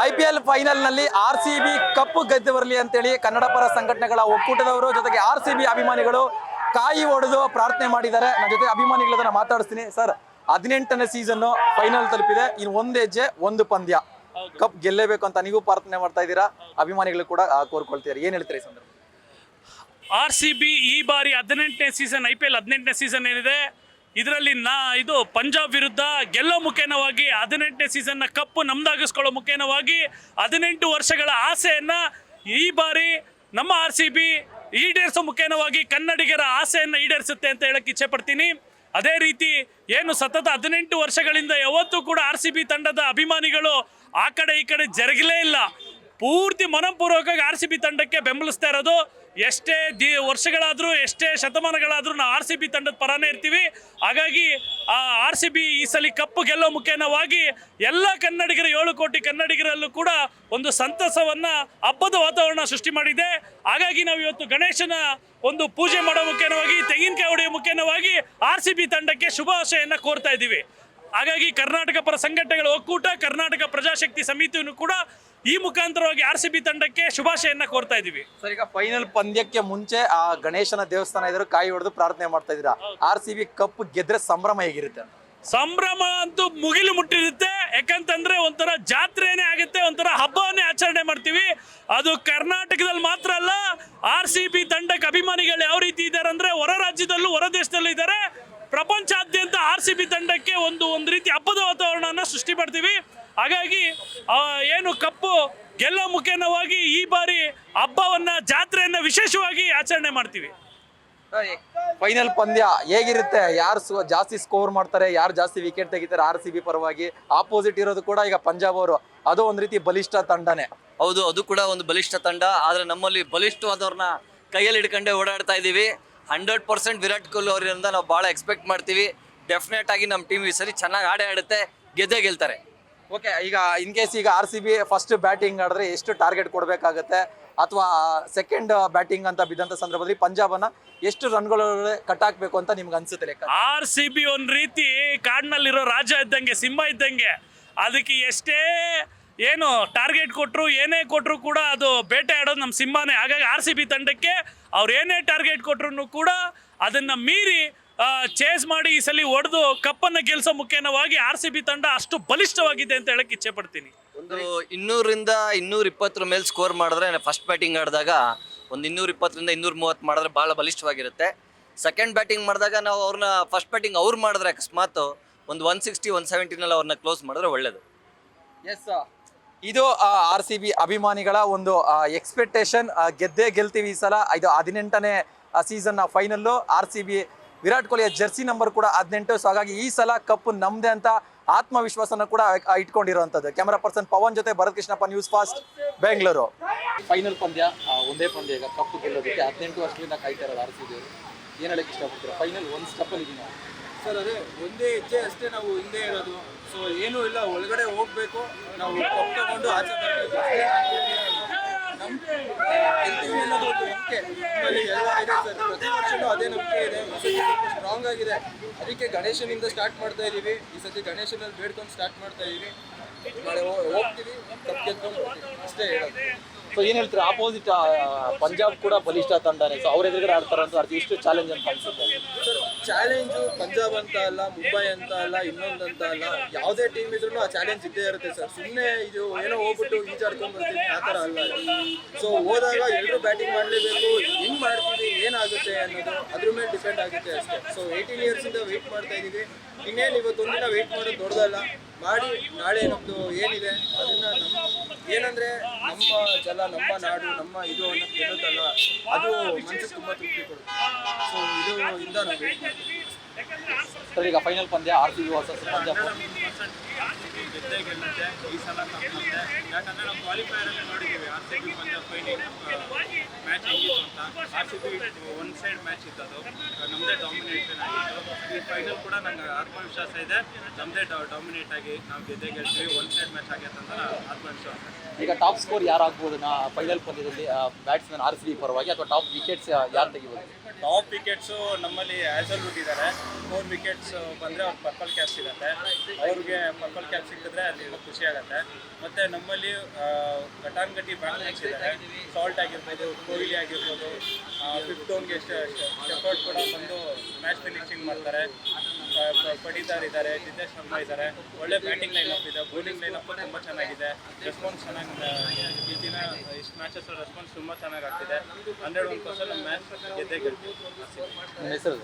IPL final ನಲ್ಲಿ RCB cup ಗೆದ್ದು ಬರಲಿ ಅಂತೇಳಿ ಕನ್ನಡ ಪರ ಸಂಘಟನೆಗಳ ಒಕ್ಕೂಟದವರು ಜೊತೆಗೆ RCB ಅಭಿಮಾನಿಗಳು ಕಾಯಿ ಹೊಡೆದು ಪ್ರಾರ್ಥನೆ ಮಾಡಿದ್ದಾರೆ. ನನ್ನ ಜೊತೆ ಅಭಿಮಾನಿಗಳನ್ನ ಮಾತಾಡಿಸ್ತೀನಿ. ಸರ್, 18ನೇ ಸೀಸನ್ ಫೈನಲ್ ತಲುಪಿದೆ. ಇನ್ನು ಒಂದು ಹೆಜ್ಜೆ ಒಂದು ಪಂದ್ಯ ಕಪ್ ಗೆಲ್ಲೇಬೇಕು ಅಂತ ನೀವು ಪ್ರಾರ್ಥನೆ ಮಾಡ್ತಾ ಇದ್ದೀರಾ, ಅಭಿಮಾನಿಗಳು ಕೂಡ ಕೋರ್ಕೊಳ್ತಿದ್ದಾರೆ. ಏನ್ ಹೇಳ್ತೀರಾ ಈ ಸಂದರ್ಭ? RCB ಈ ಬಾರಿ 18ನೇ ಸೀಸನ್, IPL 18ನೇ ಸೀಸನ್ ಏನಿದೆ ಇದರಲ್ಲಿ ಇದು ಪಂಜಾಬ್ ವಿರುದ್ಧ ಗೆಲ್ಲೋ ಮುಖೇನವಾಗಿ 18ನೇ ಸೀಸನ್ನ ಕಪ್ಪು ನಮ್ದಾಗಿಸ್ಕೊಳ್ಳೋ ಮುಖೇನವಾಗಿ 18 ವರ್ಷಗಳ ಆಸೆಯನ್ನ ಈ ಬಾರಿ ನಮ್ಮ RCB ಈಡೇರಿಸೋ ಮುಖೇನವಾಗಿ ಕನ್ನಡಿಗರ ಆಸೆಯನ್ನು ಈಡೇರಿಸುತ್ತೆ ಅಂತ ಹೇಳಕ್ಕೆ ಇಚ್ಛೆ ಪಡ್ತೀನಿ. ಅದೇ ರೀತಿ ಏನು ಸತತ 18 ವರ್ಷಗಳಿಂದ ಯಾವತ್ತೂ ಕೂಡ RCB ತಂಡದ ಅಭಿಮಾನಿಗಳು ಆ ಕಡೆ ಈ ಕಡೆ ಜರುಗಲೇ ಇಲ್ಲ. ಪೂರ್ತಿ ಮನಪೂರ್ವಕವಾಗಿ RCB ತಂಡಕ್ಕೆ ಬೆಂಬಲಿಸ್ತಾ ಇರೋದು. ಎಷ್ಟೇ ವರ್ಷಗಳಾದರೂ ಎಷ್ಟೇ ಶತಮಾನಗಳಾದರೂ ನಾವು RCB ತಂಡದ ಪರನೇ ಇರ್ತೀವಿ. ಹಾಗಾಗಿ RCB ಈ ಸಲ ಕಪ್ಪು ಗೆಲ್ಲೋ ಮುಖೇನವಾಗಿ ಎಲ್ಲ ಕನ್ನಡಿಗರ 7 ಕೋಟಿ ಕನ್ನಡಿಗರಲ್ಲೂ ಕೂಡ ಒಂದು ಸಂತಸವನ್ನು, ಹಬ್ಬದ ವಾತಾವರಣ ಸೃಷ್ಟಿ ಮಾಡಿದೆ. ಹಾಗಾಗಿ ನಾವು ಇವತ್ತು ಗಣೇಶನ ಒಂದು ಪೂಜೆ ಮಾಡೋ ಮುಖೇನವಾಗಿ, ತೆಂಗಿನಕಾಯಿ ಹೊಡೆಯೋ ಮುಖೇನವಾಗಿ RCB ತಂಡಕ್ಕೆ ಶುಭಾಶಯವನ್ನು ಕೋರ್ತಾ ಇದ್ದೀವಿ. ಹಾಗಾಗಿ ಕರ್ನಾಟಕ ಪರ ಸಂಘಟನೆಗಳ ಒಕ್ಕೂಟ, ಕರ್ನಾಟಕ ಪ್ರಜಾಶಕ್ತಿ ಸಮಿತಿಯನ್ನು ಕೂಡ ಈ ಮುಖಾಂತರವಾಗಿ RCB ತಂಡಕ್ಕೆ ಶುಭಾಶಯನ್ನ ಕೋರ್ತಾ ಇದೀವಿ. ಸರ್, ಈಗ ಫೈನಲ್ ಪಂದ್ಯಕ್ಕೆ ಮುಂಚೆ ಆ ಗಣೇಶನ ದೇವಸ್ಥಾನ ಇದ್ರು ಕಾಯಿ ಹೊಡೆದು ಪ್ರಾರ್ಥನೆ ಮಾಡ್ತಾ ಇದ್ದೀರಾ. RCB ಕಪ್ ಗೆದ್ರೆ ಸಂಭ್ರಮ ಹೇಗಿರುತ್ತೆ? ಸಂಭ್ರಮ ಅಂತೂ ಮುಗಿಲು ಮುಟ್ಟಿರುತ್ತೆ. ಯಾಕಂತಂದ್ರೆ ಒಂಥರ ಜಾತ್ರೆನೇ ಆಗುತ್ತೆ, ಒಂಥರ ಹಬ್ಬವನ್ನೇ ಆಚರಣೆ ಮಾಡ್ತೀವಿ. ಅದು ಕರ್ನಾಟಕದಲ್ಲಿ ಮಾತ್ರ ಅಲ್ಲ, RCB ತಂಡಕ್ಕೆ ಅಭಿಮಾನಿಗಳು ಯಾವ ರೀತಿ ಇದ್ದಾರೆ ಅಂದ್ರೆ ಹೊರ ರಾಜ್ಯದಲ್ಲೂ ಹೊರ ದೇಶದಲ್ಲೂ ಇದ್ದಾರೆ. ಪ್ರಪಂಚಾದ್ಯಂತ RCB ತಂಡಕ್ಕೆ ಒಂದು ರೀತಿ ಹಬ್ಬದ ವಾತಾವರಣನ ಸೃಷ್ಟಿ ಮಾಡ್ತೀವಿ. ಹಾಗಾಗಿ ಏನು ಕಪ್ಪು ಗೆಲ್ಲೋ ಮುಖೇನವಾಗಿ ಈ ಬಾರಿ ಹಬ್ಬವನ್ನ, ಜಾತ್ರೆಯನ್ನ ವಿಶೇಷವಾಗಿ ಆಚರಣೆ ಮಾಡ್ತೀವಿ. ಫೈನಲ್ ಪಂದ್ಯ ಹೇಗಿರುತ್ತೆ? ಯಾರು ಜಾಸ್ತಿ ಸ್ಕೋರ್ ಮಾಡ್ತಾರೆ, ಯಾರು ಜಾಸ್ತಿ ವಿಕೆಟ್ ತೆಗಿತಾರೆ RCB ಪರವಾಗಿ? ಆಪೋಸಿಟ್ ಇರೋದು ಕೂಡ ಈಗ ಪಂಜಾಬ್ ಅವರು, ಅದು ಒಂದ್ ರೀತಿ ಬಲಿಷ್ಠ ತಂಡನೇ. ಹೌದು, ಅದು ಕೂಡ ಒಂದು ಬಲಿಷ್ಠ ತಂಡ. ಆದ್ರೆ ನಮ್ಮಲ್ಲಿ ಬಲಿಷ್ಠವಾದವ್ರನ್ನ ಕೈಯಲ್ಲಿ ಹಿಡ್ಕೊಂಡೆ ಓಡಾಡ್ತಾ ಇದೀವಿ. 100% ವಿರಾಟ್ ಕೊಹ್ಲಿ ಅವರಿಂದ ನಾವು ಭಾಳ ಎಕ್ಸ್ಪೆಕ್ಟ್ ಮಾಡ್ತೀವಿ. ಡೆಫಿನೆಟ್ ಆಗಿ ನಮ್ಮ ಟೀಮ್ ಈ ಸರಿ ಚೆನ್ನಾಗಿ ಆಡುತ್ತೆ, ಗೆದ್ದೇ ಗೆಲ್ತಾರೆ. ಓಕೆ, ಈಗ ಇನ್ ಕೇಸ್ ಈಗ RCB ಫಸ್ಟ್ ಬ್ಯಾಟಿಂಗ್ ಆಡಿದ್ರೆ ಎಷ್ಟು ಟಾರ್ಗೆಟ್ ಕೊಡಬೇಕಾಗತ್ತೆ? ಅಥವಾ ಸೆಕೆಂಡ್ ಬ್ಯಾಟಿಂಗ್ ಅಂತ ಬಿದ್ದಂತ ಸಂದರ್ಭದಲ್ಲಿ ಪಂಜಾಬನ್ನ ಎಷ್ಟು ರನ್ಗಳು ಕಟ್ಟಾಕ್ಬೇಕು ಅಂತ ನಿಮ್ಗೆ ಅನ್ಸುತ್ತೆ ಲೆಕ್ಕ? RCB ಒಂದ್ ರೀತಿ ಕಾಡ್ನಲ್ಲಿರೋ ರಾಜ ಇದ್ದಂಗೆ, ಸಿಂಹ ಇದ್ದಂಗೆ. ಅದಕ್ಕೆ ಎಷ್ಟೇ ಏನು ಟಾರ್ಗೆಟ್ ಕೊಟ್ಟರು, ಏನೇ ಕೊಟ್ಟರು ಕೂಡ ಅದು ಬೇಟೆ ಆಡೋದು ನಮ್ಮ ಸಿಂಹನೇ. ಹಾಗಾಗಿ RCB ತಂಡಕ್ಕೆ ಅವ್ರು ಏನೇ ಟಾರ್ಗೆಟ್ ಕೊಟ್ಟರು ಕೂಡ ಅದನ್ನ ಮೀರಿ ಚೇಸ್ ಮಾಡಿ ಈ ಸಲ ಹೊಡೆದು ಕಪ್ಪನ್ನು ಗೆಲ್ಸೋ ಮುಖೇನವಾಗಿ RCB ತಂಡ ಅಷ್ಟು ಬಲಿಷ್ಠವಾಗಿದೆ ಅಂತ ಹೇಳಕ್ ಇಚ್ಛೆ ಪಡ್ತೀನಿ. ಒಂದು 200ರಿಂದ 220 ಮೇಲೆ ಸ್ಕೋರ್ ಮಾಡಿದ್ರೆ, ಫಸ್ಟ್ ಬ್ಯಾಟಿಂಗ್ ಆಡಿದಾಗ ಒಂದು 220ರಿಂದ 230 ಮಾಡಿದ್ರೆ ಭಾಳ ಬಲಿಷ್ಠವಾಗಿರುತ್ತೆ. ಸೆಕೆಂಡ್ ಬ್ಯಾಟಿಂಗ್ ಮಾಡಿದಾಗ ನಾವು ಅವ್ರನ್ನ ಫಸ್ಟ್ ಬ್ಯಾಟಿಂಗ್ ಅವ್ರು ಮಾಡಿದ್ರೆ ಅಕಸ್ಮಾತ್ ಒಂದು 160, 170ನಲ್ಲಿ ಅವ್ರನ್ನ ಕ್ಲೋಸ್ ಮಾಡಿದ್ರೆ ಒಳ್ಳೇದು. ಎಸ್, ಇದು RCB ಅಭಿಮಾನಿಗಳ ಒಂದು ಎಕ್ಸ್ಪೆಕ್ಟೇಷನ್. ಗೆದ್ದೇ ಗೆಲ್ತೀವಿ ಈ ಸಲ. ಇದು 18ನೇ ಸೀಸನ್ ಫೈನಲ್ಲು. RCB ವಿರಾಟ್ ಕೊಹ್ಲಿಯ ಜರ್ಸಿ ನಂಬರ್ ಕೂಡ 18. ಸೊ ಹಾಗಾಗಿ ಈ ಸಲ ಕಪ್ಪು ನಮ್ದೆ ಅಂತ ಆತ್ಮವಿಶ್ವಾಸನ ಕೂಡ ಇಟ್ಕೊಂಡಿರುವಂಥದ್ದು. ಕ್ಯಾಮರಾ ಪರ್ಸನ್ ಪವನ್ ಜೊತೆ Bharath Krishnappa, news fast, Bengaluru. Final ಪಂದ್ಯ, ಒಂದೇ ಪಂದ್ಯ. ಈಗ ಕಪ್ಪು ಗೆಲ್ಲೋದಕ್ಕೆ 18 ವರ್ಷದಿಂದ ಕಾಯ್ತಾ ಇರೋದು RCB ಅವರು. ಏನು ಹೇಳಕ್ಕೆ ಇಷ್ಟಪಡ್ತೀರಾ? ಫೈನಲ್ ಒಂದು ಸ್ಟೆಪ್ಪಲ್ಲಿ ಇದೀವಿ ನಾವು. ಸರ್, ಅದೇ ಒಂದೇ ಹೆಜ್ಜೆ ಅಷ್ಟೇ ನಾವು ಹಿಂದೆ ಇರೋದು. ಸೊ ಏನೂ ಇಲ್ಲ, ಒಳಗಡೆ ಹೋಗ್ಬೇಕು, ನಾವು ಕಪ್ ತಗೊಂಡು ಆಚೆ ಬರಬೇಕು ಅಷ್ಟೇ. ಗೆಲ್ತೀವಿ ಅನ್ನೋದು ಒಂದು ನಂಬಿಕೆ ನಮ್ಮಲ್ಲಿ ಎಲ್ಲ ಇದೆ ಸರ್. ಪ್ರತಿ ವರ್ಷನೂ ಅದೇ ನಂಬಿಕೆ ಇದೆ. ಈ ಸತಿ ಸ್ವಲ್ಪ ಸ್ಟ್ರಾಂಗ್ ಆಗಿದೆ. ಅದಕ್ಕೆ ಗಣೇಶನಿಂದ ಸ್ಟಾರ್ಟ್ ಮಾಡ್ತಾ ಇದ್ದೀವಿ. ಈ ಸತಿ ಗಣೇಶನಲ್ಲಿ ಬೇಡ್ಕೊಂಡು ಸ್ಟಾರ್ಟ್ ಮಾಡ್ತಾ ಇದ್ದೀವಿ. ನಾಳೆ ಹೋಗ್ತೀವಿ, ಕಪ್ ಗೆದ್ಕೊಂಡು ಅಷ್ಟೇ ಹೇಳೋದು. ಸೊ ಏನು ಹೇಳ್ತೀರಾ? ಆಪೋಸಿಟ್ ಪಂಜಾಬ್ ಕೂಡ ಬಲಿಷ್ಠ ತಂಡನೇ. ಸೊ ಅವ್ರ ಎದುರುಗಡೆ ಆಡ್ತಾರಂತ ಅದು ಎಷ್ಟು ಚಾಲೆಂಜ್ ಅಂತ ಅನ್ಸುತ್ತೆ ಸರ್? ಚಾಲೆಂಜು ಪಂಜಾಬ್ ಅಂತ ಅಲ್ಲ, ಮುಂಬೈ ಅಂತ ಅಲ್ಲ, ಇನ್ನೊಂದಂತ ಅಲ್ಲ, ಯಾವುದೇ ಟೀಮ್ ಇದ್ರೂ ಆ ಚಾಲೆಂಜ್ ಇದ್ದೇ ಇರುತ್ತೆ ಸರ್. ಸುಮ್ಮನೆ ಇದು ಏನೋ ಹೋಗ್ಬಿಟ್ಟು ಈಜಾಡ್ಕೊಂಡು ಬರ್ತೀವಿ ಆ ಥರ ಅಲ್ಲ. ಸೊ ಹೋದಾಗ ಎಲ್ಲರೂ ಬ್ಯಾಟಿಂಗ್ ಮಾಡಲೇಬೇಕು. ಹೆಂಗೆ ಮಾಡ್ತೀವಿ, ಏನಾಗುತ್ತೆ ಅನ್ನೋದು ಅದ್ರ ಮೇಲೆ ಡಿಪೆಂಡ್ ಆಗುತ್ತೆ ಅಷ್ಟೇ. ಸೊ 18 ಇಯರ್ಸಿಂದ ವೆಯ್ಟ್ ಮಾಡ್ತಾ ಇದ್ದೀವಿ. ಇನ್ನೇನು ಇವತ್ತೊಂದಿನ ವೆಯ್ಟ್ ಮಾಡೋದು ದೊಡ್ಡದಲ್ಲ. ಮಾಡಿ ನಾಳೆ ನಮ್ಮದು ಏನಿದೆ ಅದನ್ನು ಏನಂದರೆ ನಮ್ಮ ಜಲ, ನಮ್ಮ ನಾಡು, ನಮ್ಮ ಇದು ಅನ್ನೋದು ಗೆಲ್ಲುತ್ತಲ್ಲ, ಅದು ಮನಸ್ಸಿಗೆ ತುಂಬ ತೃಪ್ತಿ ಕೊಡುತ್ತೆ. ಸೊ ಇಂದ ನಾವು ವೆಯ್ಟ್ ಮಾಡ್ತೀವಿ. ಸರ್, ಈಗ ಫೈನಲ್ ಪಂದ್ಯ RCB ವರ್ಸಸ್ ಪಂಜಾಬ್. ಗೆದ್ದೇ ಗೆಲ್ಲುತ್ತೆ ಈ ಸಲ ಕಪ್ಪುತ್ತೆ. ಯಾಕಂದರೆ ನಾವು ಕ್ವಾಲಿಫೈಯರಲ್ಲಿ ನೋಡಿದ್ದೀವಿ RCB ಪಂಜಾಬ್ ಫೈನಲ್ ಮ್ಯಾಚ್ ಹೆಂಗಿತ್ತು ಅಂತ. RCB ಒನ್ ಸೈಡ್ ಮ್ಯಾಚ್ ಇತ್ತದು, ನಮ್ಮದೇ ಡಾಮಿನೇಷನ್ ಆಗಿತ್ತು. ಈ ಫೈನಲ್ ಕೂಡ ನಂಗೆ ಆತ್ಮವಿಶ್ವಾಸ ಇದೆ, ನಮ್ಮದೇ ಡಾಮಿನೇಟ್ ಆಗಿ ನಾವು ಗೆದ್ದೇ ಗೆಲ್ತೀವಿ. ಒನ್ ಸೈಡ್ ಮ್ಯಾಚ್ ಆಗೈತೆ ಅಂತ ಆತ್ಮವಿಶ್ವಾಸ. ಈಗ ಟಾಪ್ ಸ್ಕೋರ್ ಯಾರಾಗ್ಬೋದು ಫೈನಲ್ ಪಂದ್ಯದಲ್ಲಿ? ಬ್ಯಾಟ್ಸ್ಮನ್ RCB ಪರವಾಗಿ, ಅಥವಾ ಟಾಪ್ ವಿಕೆಟ್ಸ್ ಯಾರು ತೆಗಿಬೋದು? ಟಾಪ್ ವಿಕೆಟ್ಸು ನಮ್ಮಲ್ಲಿ ಹ್ಯಾಸಲ್ವುಡ್ ಇದ್ದಾರೆ. 4 ವಿಕೆಟ್ಸ್ ಬಂದರೆ ಅವ್ರು ಪರ್ಪಲ್ ಕ್ಯಾಪ್ ಸಿಗುತ್ತೆ. ಅವ್ರಿಗೆ ಪರ್ಪಲ್ ಕ್ಯಾಪ್ ಸಿಕ್ಕಿದ್ರೆ ಅದು ತುಂಬ ಖುಷಿ ಆಗುತ್ತೆ. ಮತ್ತು ನಮ್ಮಲ್ಲಿ ಘಟಾನುಘಟಿ ಬ್ಯಾಟ್ಸ್ಮನ್ಸ್ ಇದ್ದಾರೆ. ಸಾಲ್ಟ್ ಆಗಿರ್ಬೋದು, ಕೊಹ್ಲಿ ಆಗಿರ್ಬೋದು, ಫಿಫ್ತ್ ಡೌನ್ಗೆ ಶೆಫರ್ಡ್ ಕೂಡ ಬಂದು ಮ್ಯಾಚ್ ಫಿನಿಶಿಂಗ್ ಮಾಡ್ತಾರೆ. ಪಡಿದಾರ್ ಇದ್ದಾರೆ, ಜಿತೇಶ್ ಶರ್ಮಾ ಇದ್ದಾರೆ. ಒಳ್ಳೆ ಬ್ಯಾಟಿಂಗ್ ಲೈನಪ್ ಇದೆ, ಬೌಲಿಂಗ್ ಲೈನಪ್ ತುಂಬ ಚೆನ್ನಾಗಿದೆ. ರೆಸ್ಪಾನ್ಸ್ ಚೆನ್ನಾಗಿ ಈ ದಿನ ಇಷ್ಟು ಮ್ಯಾಚಸ್ ರೆಸ್ಪಾನ್ಸ್ ತುಂಬ ಚೆನ್ನಾಗಿ ಆಗ್ತಿದೆ. 101% ಮ್ಯಾಚ್ ಗೆದ್ದೇ ಗೆಲ್ತೀವಿ. ನಿಮ್ಮ ಹೆಸರು?